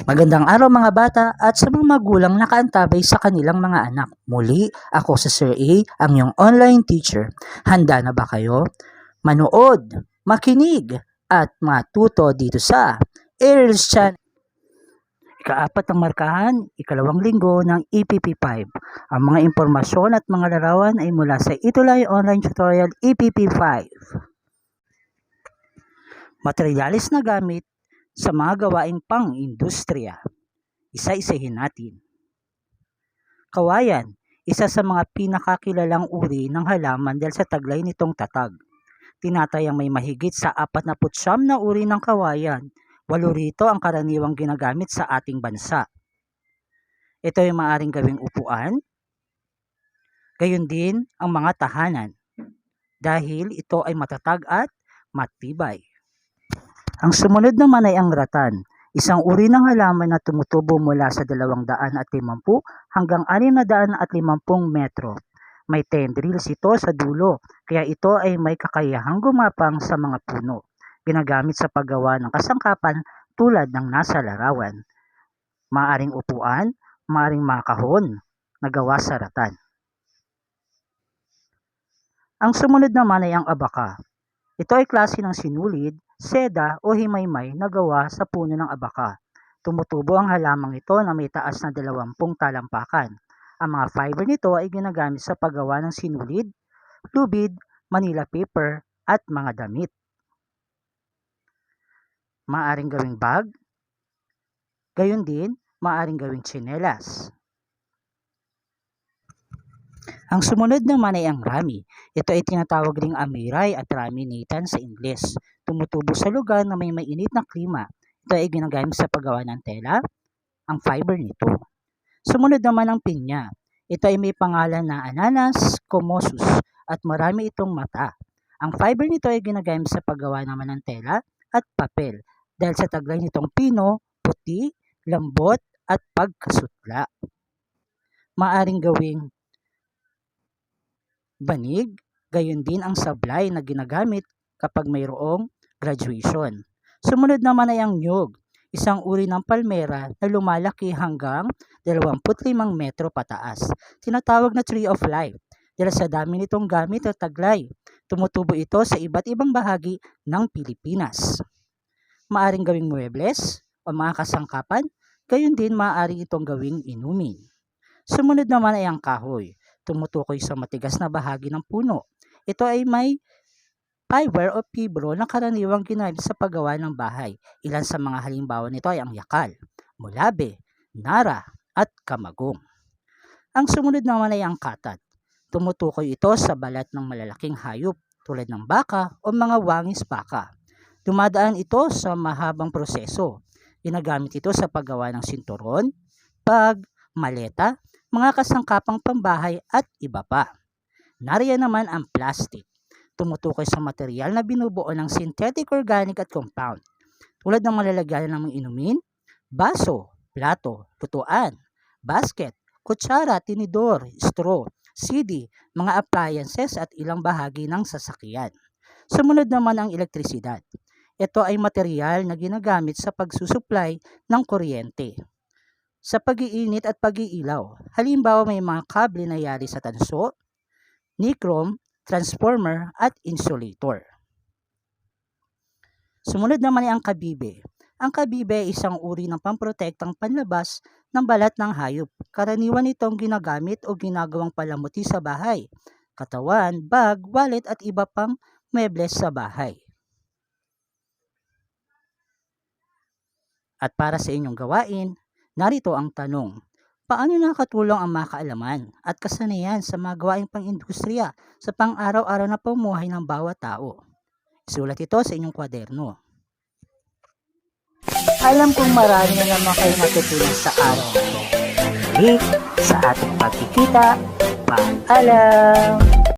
Magandang araw mga bata at sa mga magulang nakaantabay sa kanilang mga anak. Muli, ako si Sir A, ang iyong online teacher. Handa na ba kayo? Manood, makinig, at matuto dito sa Aerials Channel. Ikaapat ang markahan, ikalawang linggo ng EPP5. Ang mga impormasyon at mga larawan ay mula sa Itulay Online Tutorial EPP5. Materialis na gamit sa mga gawaing pang-industriya. Isa-isahin natin. Kawayan, isa sa mga pinakakilalang uri ng halaman dahil sa taglay nitong tatag. Tinatayang may mahigit sa 49 na uri ng kawayan. 8 rito ang karaniwang ginagamit sa ating bansa. Ito ay maaaring gawing upuan, gayon din ang mga tahanan, dahil ito ay matatag at matibay. Ang sumunod naman ay ang ratan, isang uri ng halaman na tumutubo mula sa 250 hanggang 650 metro. May tendrils ito sa dulo, kaya ito ay may kakayahang gumapang sa mga puno. Ginagamit sa paggawa ng kasangkapan tulad ng nasa larawan. Maaring upuan, maaring makahon na gawa sa ratan. Ang sumunod naman ay ang abaka. Ito ay klase ng sinulid, seda o himaymay na gawa sa puno ng abaka. Tumutubo ang halamang ito na may taas na 20 talampakan. Ang mga fiber nito ay ginagamit sa paggawa ng sinulid, lubid, Manila paper at mga damit. Maaring gawing bag, gayon din maaring gawing tsinelas. Ang sumunod naman ay ang rami. Ito ay tinatawag ring amiray at rami nitan sa Ingles. Tumutubo sa lugar na may mainit na klima. Ito ay ginagamit sa paggawa ng tela, ang fiber nito. Sumunod naman ang pinya. Ito ay may pangalan na Ananas comossus at marami itong mata. Ang fiber nito ay ginagamit sa paggawa naman ng tela at papel dahil sa taglay nitong pino, puti, lambot at pagkasutla. Maaring gawing banig, gayon din ang sablay na ginagamit kapag mayroong graduation. Sumunod naman ay ang niyog, isang uri ng palmera na lumalaki hanggang 25 metro pataas. Tinatawag na tree of life dahil sa dami nitong gamit at taglay. Tumutubo ito sa iba't ibang bahagi ng Pilipinas. Maaring gawing muebles o mga kasangkapan, gayon din maaari itong gawing inumin. Sumunod naman ay ang kahoy. Tumutukoy sa matigas na bahagi ng puno. Ito ay may fiber o fibro na karaniwang ginamit sa paggawa ng bahay. Ilan sa mga halimbawa nito ay ang yakal, mulabe, nara, at kamagong. Ang sumunod naman ay ang katat. Tumutukoy ito sa balat ng malalaking hayop tulad ng baka o mga wangis baka. Dumadaan ito sa mahabang proseso. Ginagamit ito sa paggawa ng sinturon, bag, maleta, mga kasangkapang pambahay at iba pa. Nariyan naman ang plastic. Tumutukoy sa material na binubuo ng synthetic organic at compound. Tulad ng malalagyan ng mga inumin, baso, plato, lutuan, basket, kutsara, tinidor, straw, CD, mga appliances at ilang bahagi ng sasakyan. Sumunod naman ang elektrisidad. Ito ay material na ginagamit sa pagsusupply ng kuryente, sa pag-iinit at pag-iilaw. Halimbawa may mga kable na yari sa tanso, nichrome, transformer at insulator. Sumunod naman ay ang kabibe. Ang kabibe ay isang uri ng pamprotektang panlabas ng balat ng hayop. Karaniwan itong ginagamit o ginagawang palamuti sa bahay, katawan, bag, wallet at iba pang mebles sa bahay. At para sa inyong gawain, narito ang tanong, paano nakatulong ang mga kaalaman at kasanayan sa mga gawaing pang-industriya sa pang-araw-araw na pamumuhay ng bawat tao? Isulat ito sa inyong kwaderno. Alam kong marami na naman kayo natutunan sa araw na ito. Muli, sa ating pagkikita, paalam!